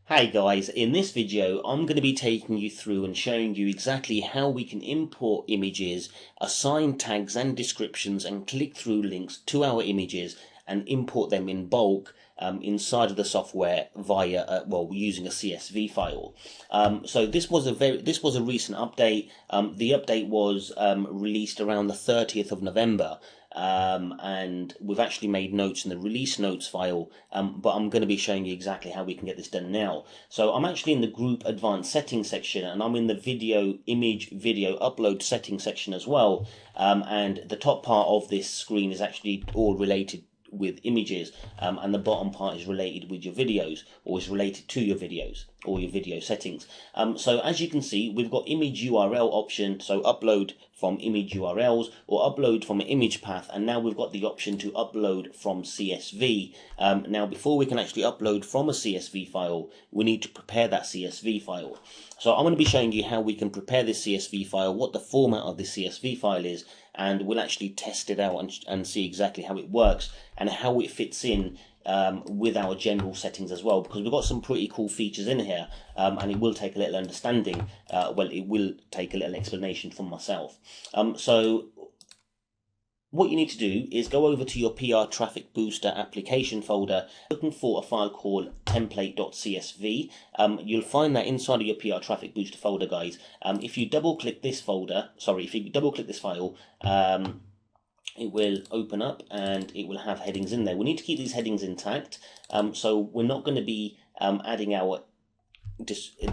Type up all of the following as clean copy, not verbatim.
Hi guys, in this video I'm going to be taking you through and showing you exactly how we can import images, assign tags and descriptions and click-through links to our images and import them in bulk inside of the software via using a CSV file. So this was a recent update. The update was released around the 30th of November. And we've actually made notes in the release notes file, but I'm going to be showing you exactly how we can get this done now. So I'm actually in the group advanced settings section, and I'm in the video upload settings section as well, and the top part of this screen is actually all related with images, and the bottom part is related with your videos, or is related to your videos or your video settings. So as you can see, we've got image URL option, so upload from image URLs or upload from an image path, and now we've got the option to upload from CSV. Now before we can actually upload from a CSV file, we need to prepare that CSV file. So I'm going to be showing you how we can prepare this CSV file, what the format of the CSV file is, and we'll actually test it out and see exactly how it works and how it fits in with our general settings as well, because we've got some pretty cool features in here, and it will take a little understanding. It will take a little explanation from myself. So what you need to do is go over to your PRTrafficBooster application folder, looking for a file called template.csv. You'll find that inside of your PRTrafficBooster folder, guys. If you double click this file, it will open up and it will have headings in there. We need to keep these headings intact, so we're not going to be adding our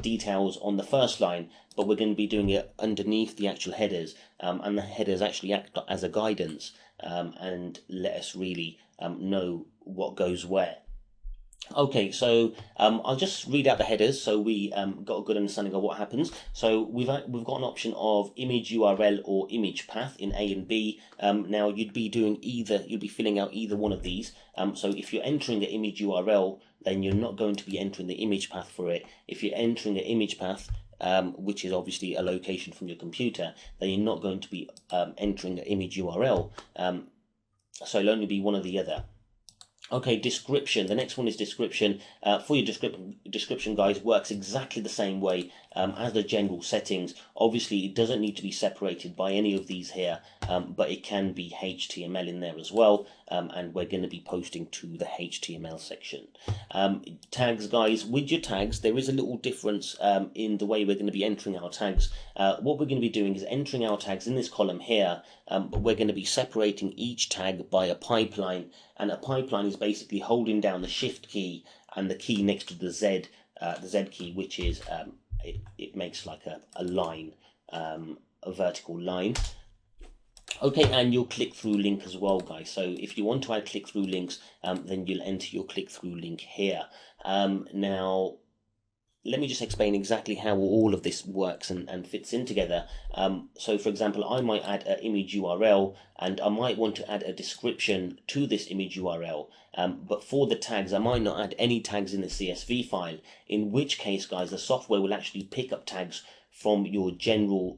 details on the first line, but we're going to be doing it underneath the actual headers, and the headers actually act as a guidance and let us really know what goes where. Okay, so I'll just read out the headers so we got a good understanding of what happens. So we've got an option of image URL or image path in A and B. Now you'd be filling out either one of these. So if you're entering the image URL, then you're not going to be entering the image path for it. If you're entering the image path, which is obviously a location from your computer, then you're not going to be entering the image URL. So it'll only be one or the other. Okay, description. The next one is description. For your description, guys, works exactly the same way as the general settings. Obviously, it doesn't need to be separated by any of these here, but it can be HTML in there as well, and we're going to be posting to the HTML section. Tags, guys, with your tags, there is a little difference in the way we're going to be entering our tags. What we're going to be doing is entering our tags in this column here, but we're going to be separating each tag by a pipeline, and a pipeline is basically holding down the shift key and the key next to the Z key, which is it makes like a line, a vertical line. Okay, and your click-through link as well, guys. So if you want to add click-through links, then you'll enter your click-through link here. Now, let me just explain exactly how all of this works and fits in together. So for example, I might add an image URL and I might want to add a description to this image URL. But for the tags, I might not add any tags in the CSV file, in which case, guys, the software will actually pick up tags from your general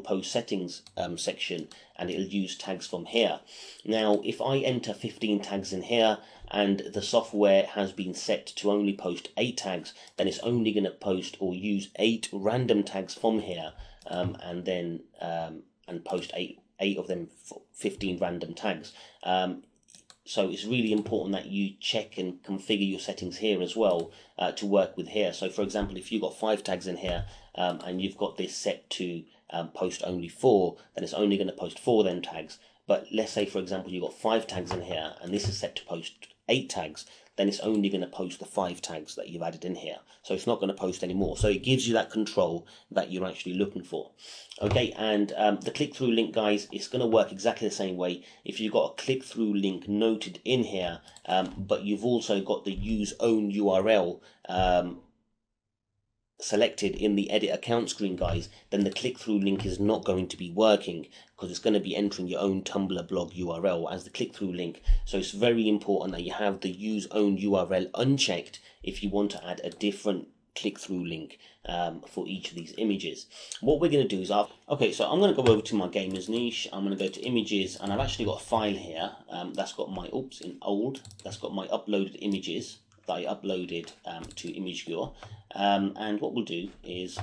post settings section, and it'll use tags from here. Now, if I enter 15 tags in here and the software has been set to only post 8 tags, then it's only going to post or use 8 random tags from here, and then post 8 of them, 15 random tags. So it's really important that you check and configure your settings here as well to work with here. So for example, if you've got 5 tags in here and you've got this set to post only 4, then it's only going to post 4 of them tags. But let's say, for example, you've got 5 tags in here and this is set to post 8 tags, then it's only going to post the 5 tags that you've added in here. So it's not going to post any more. So it gives you that control that you're actually looking for. Okay, and the click-through link, guys, it's going to work exactly the same way. If you've got a click-through link noted in here, but you've also got the use own URL selected in the edit account screen, guys, then the click-through link is not going to be working because it's going to be entering your own Tumblr blog URL as the click-through link. So it's very important that you have the use own URL unchecked if you want to add a different click-through link for each of these images. What we're going to do is okay, so I'm going to go over to my gamers niche. I'm going to go to images, and I've actually got a file here that's got my that's got my uploaded images. that I uploaded to ImageGure. And what we'll do is,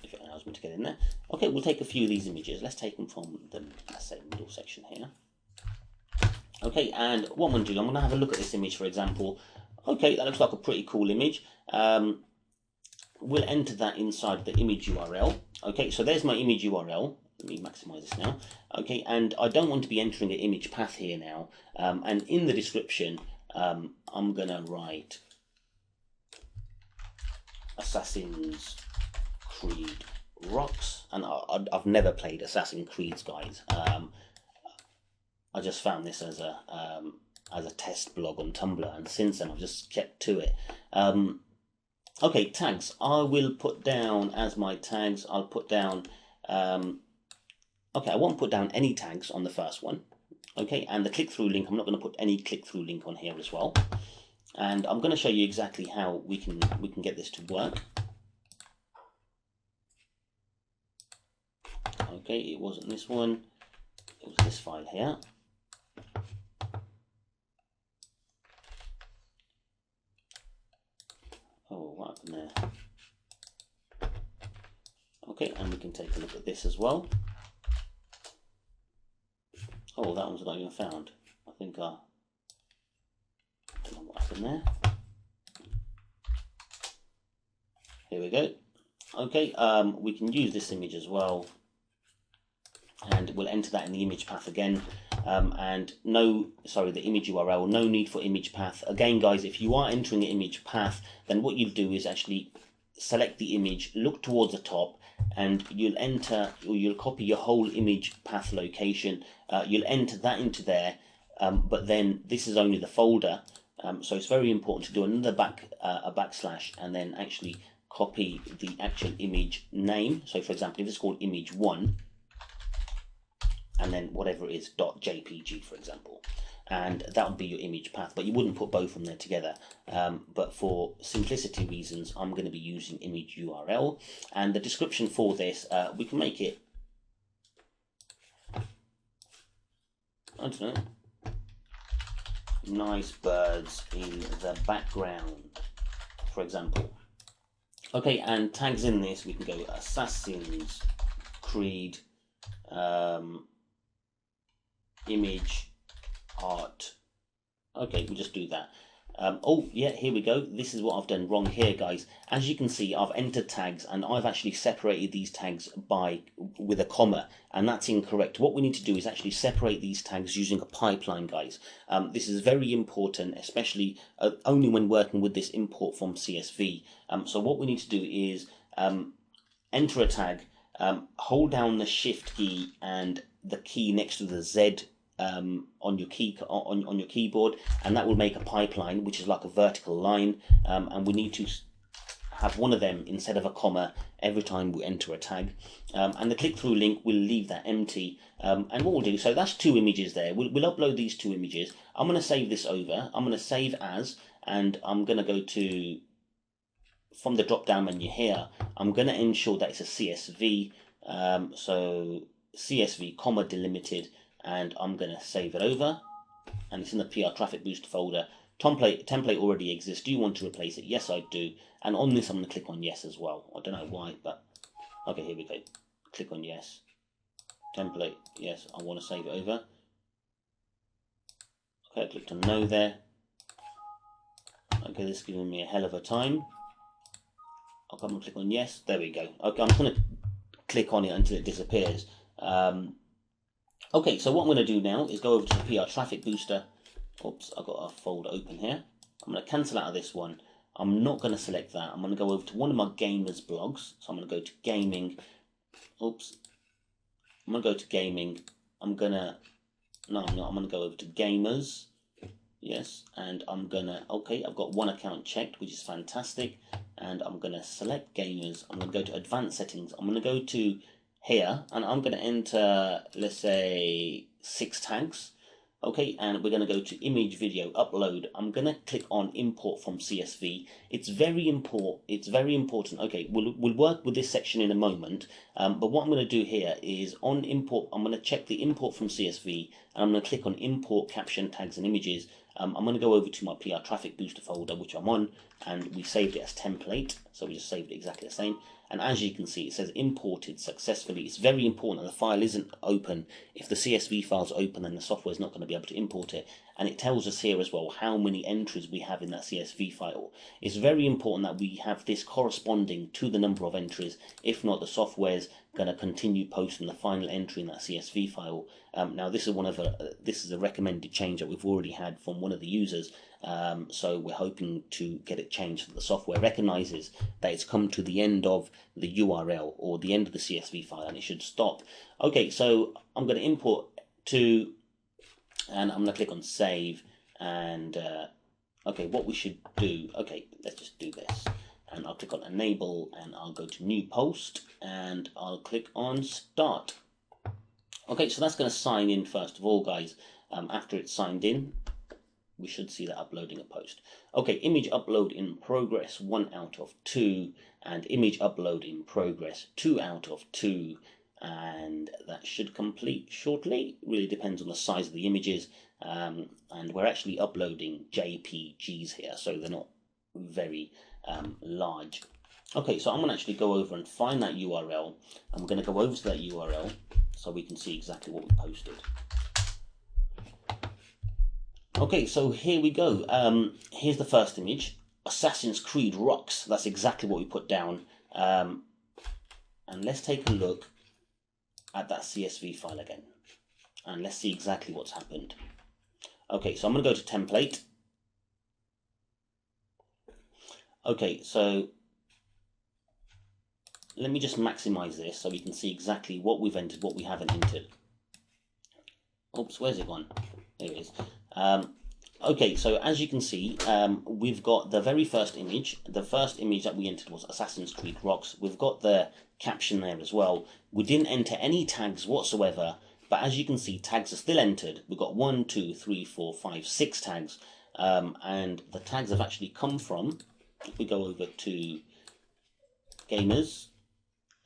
if it allows me to get in there, okay, we'll take a few of these images. Let's take them from the, let's say, middle section here. Okay, and what I'm going to do, I'm going to have a look at this image, for example. Okay, that looks like a pretty cool image. We'll enter that inside the image URL. Okay, so there's my image URL. Let me maximize this now. Okay, and I don't want to be entering an image path here now. And in the description, I'm going to write Assassin's Creed Rocks. And I've never played Assassin's Creed, guys. I just found this as a test blog on Tumblr, and since then I've just kept to it. Okay, tags. I will put down as my tags. I'll put down. Okay, I won't put down any tags on the first one. Okay, and the click-through link, I'm not going to put any click-through link on here as well. And I'm going to show you exactly how we can get this to work. Okay, it wasn't this one. It was this file here. Oh, what happened there? Okay, and we can take a look at this as well. Oh, that one's not even found. I think I don't know what happened there. Here we go. Okay, we can use this image as well, and we'll enter that in the image path again. And the image URL, no need for image path. Again, guys, if you are entering an image path, then what you'll do is actually select the image, look towards the top, and you'll enter, or you'll copy your whole image path location. You'll enter that into there, but then this is only the folder. So it's very important to do another backslash, and then actually copy the actual image name. So for example, if it's called image 1, and then whatever it is, .jpg, for example, and that would be your image path, but you wouldn't put both of them there together. But for simplicity reasons, I'm going to be using image URL, and the description for this, we can make it, I don't know, nice birds in the background, for example. Okay, and tags in this, we can go Assassin's Creed image art. Okay, we'll just do that. Oh yeah, here we go. This is what I've done wrong here, guys. As you can see, I've entered tags, and I've actually separated these tags with a comma, and that's incorrect. What we need to do is actually separate these tags using a pipeline, guys. This is very important, especially only when working with this import from CSV. So what we need to do is enter a tag, hold down the Shift key and the key next to the Z on your keyboard, and that will make a pipeline, which is like a vertical line, and we need to have one of them instead of a comma every time we enter a tag, and the click-through link will leave that empty. And what we'll do, so that's 2 images there. We'll upload these 2 images. I'm going to save this over. I'm going to save as, and I'm going to go to, from the drop down menu here, I'm going to ensure that it's a CSV, so CSV comma delimited, and I'm going to save it over, and it's in the PRTrafficBooster folder. Template already exists. Do you want to replace it? Yes, I do. And on this, I'm going to click on yes as well. I don't know why, but okay, here we go. Click on yes. Template, yes, I want to save it over. Okay, I clicked on no there. Okay, this is giving me a hell of a time. I'll come and click on yes. There we go. Okay, I'm just going to click on it until it disappears. Okay, so what I'm going to do now is go over to the PRTrafficBooster. Oops, I've got a folder open here. I'm going to cancel out of this one. I'm not going to select that. I'm going to go over to one of my gamers blogs. So I'm going to go to gaming. Oops. I'm going to go to gaming. I'm going to go over to gamers. Yes, and I'm going to, okay, I've got one account checked, which is fantastic. And I'm going to select gamers. I'm going to go to advanced settings. I'm going to go to here, and I'm going to enter, let's say, 6 tags. Okay, and we're going to go to image video upload. I'm going to click on import from CSV. It's very important. Okay, we'll work with this section in a moment, but what I'm going to do here is on import, I'm going to check the import from CSV, and I'm going to click on import caption tags and images. I'm going to go over to my PRTrafficBooster folder, which I'm on, and we saved it as template. So we just saved it exactly the same. And as you can see, it says imported successfully. It's very important that the file isn't open. If the CSV file's open, then the software is not going to be able to import it. And it tells us here as well how many entries we have in that CSV file. It's very important that we have this corresponding to the number of entries. If not, the software's going to continue posting the final entry in that CSV file. Now, this is a recommended change that we've already had from one of the users. So we're hoping to get it changed so that the software recognizes that it's come to the end of the URL or the end of the CSV file and it should stop. Okay, so I'm going to import to, and I'm going to click on save, and okay, what we should do, okay, let's just do this, and I'll click on enable, and I'll go to new post, and I'll click on start. Okay, so that's going to sign in first of all, guys. After it's signed in, we should see that uploading a post. Okay, image upload in progress 1 out of 2, and image upload in progress 2 out of 2, and that should complete shortly. It really depends on the size of the images, and we're actually uploading JPGs here, so they're not very large. Okay, so I'm going to actually go over and find that URL, and we're going to go over to that URL so we can see exactly what we posted. Okay, so here we go. Here's the first image. Assassin's Creed rocks. That's exactly what we put down. And let's take a look at that CSV file again. And let's see exactly what's happened. Okay, so I'm going to go to template. Okay, so let me just maximize this so we can see exactly what we've entered, what we haven't entered. Oops, where's it gone? There it is. Okay, so as you can see, we've got the very first image. The first image that we entered was Assassin's Creed rocks. We've got the caption there as well. We didn't enter any tags whatsoever, but as you can see, tags are still entered. We've got 1, 2, 3, 4, 5, 6 tags, and the tags have actually come from, if we go over to gamers,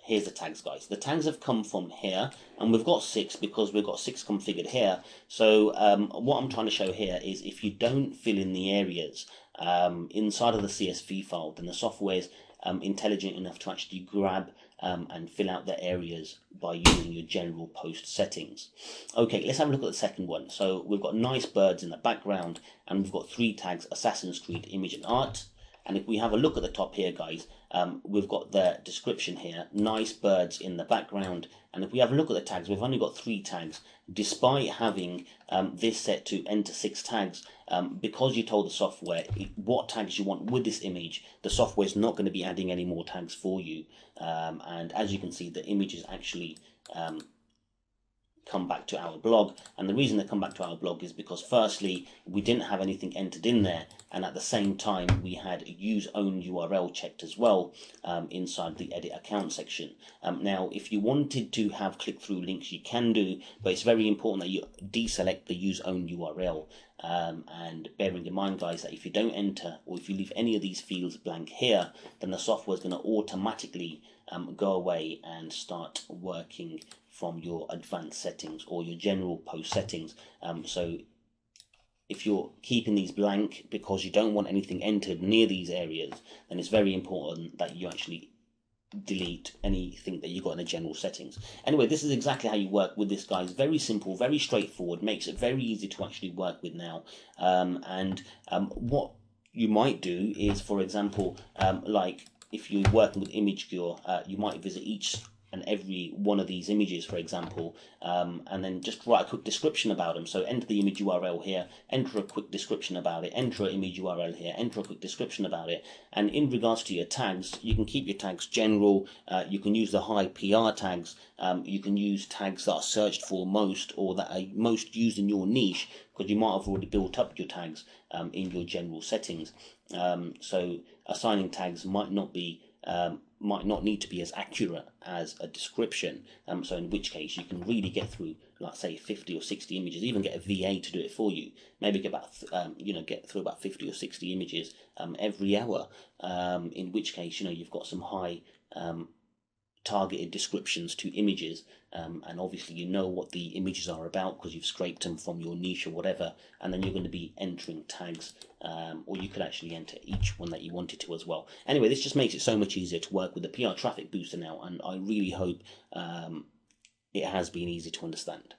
here's the tags, guys. The tags have come from here, and we've got 6 because we've got 6 configured here. So what I'm trying to show here is if you don't fill in the areas inside of the CSV file, then the software is intelligent enough to actually grab and fill out the areas by using your general post settings. Okay, let's have a look at the second one. So we've got nice birds in the background, and we've got 3 tags: Assassin's Creed image and art. And if we have a look at the top here, guys, we've got the description here, nice birds in the background. And if we have a look at the tags, we've only got 3 tags, despite having this set to enter 6 tags. Because you told the software what tags you want with this image, the software is not going to be adding any more tags for you. And as you can see, the images actually come back to our blog, and the reason they come back to our blog is because firstly we didn't have anything entered in there, and at the same time we had use own URL checked as well inside the edit account section. Now if you wanted to have click-through links, you can do, but it's very important that you deselect the use own URL, and bearing in mind, guys, that if you don't enter or if you leave any of these fields blank here, then the software is going to automatically go away and start working from your advanced settings or your general post settings. So if you're keeping these blank because you don't want anything entered near these areas, then it's very important that you actually delete anything that you got in the general settings. Anyway, this is exactly how you work with this, guys. Very simple, very straightforward, makes it very easy to actually work with now. What you might do is, for example, like if you're working with ImageCure, you might visit each and every one of these images, for example, and then just write a quick description about them. So enter the image URL here, enter a quick description about it, enter an image URL here, enter a quick description about it. And in regards to your tags, you can keep your tags general, you can use the high PR tags, you can use tags that are searched for most or that are most used in your niche, because you might have already built up your tags in your general settings. So assigning tags might not need to be as accurate as a description, so in which case you can really get through, like say 50 or 60 images, even get a VA to do it for you, maybe get about get through about 50 or 60 images every hour, in which case you've got some high targeted descriptions to images, and obviously you know what the images are about because you've scraped them from your niche or whatever, and then you're going to be entering tags, or you could actually enter each one that you wanted to as well. Anyway, this just makes it so much easier to work with the PR Traffic Booster now, and I really hope it has been easy to understand.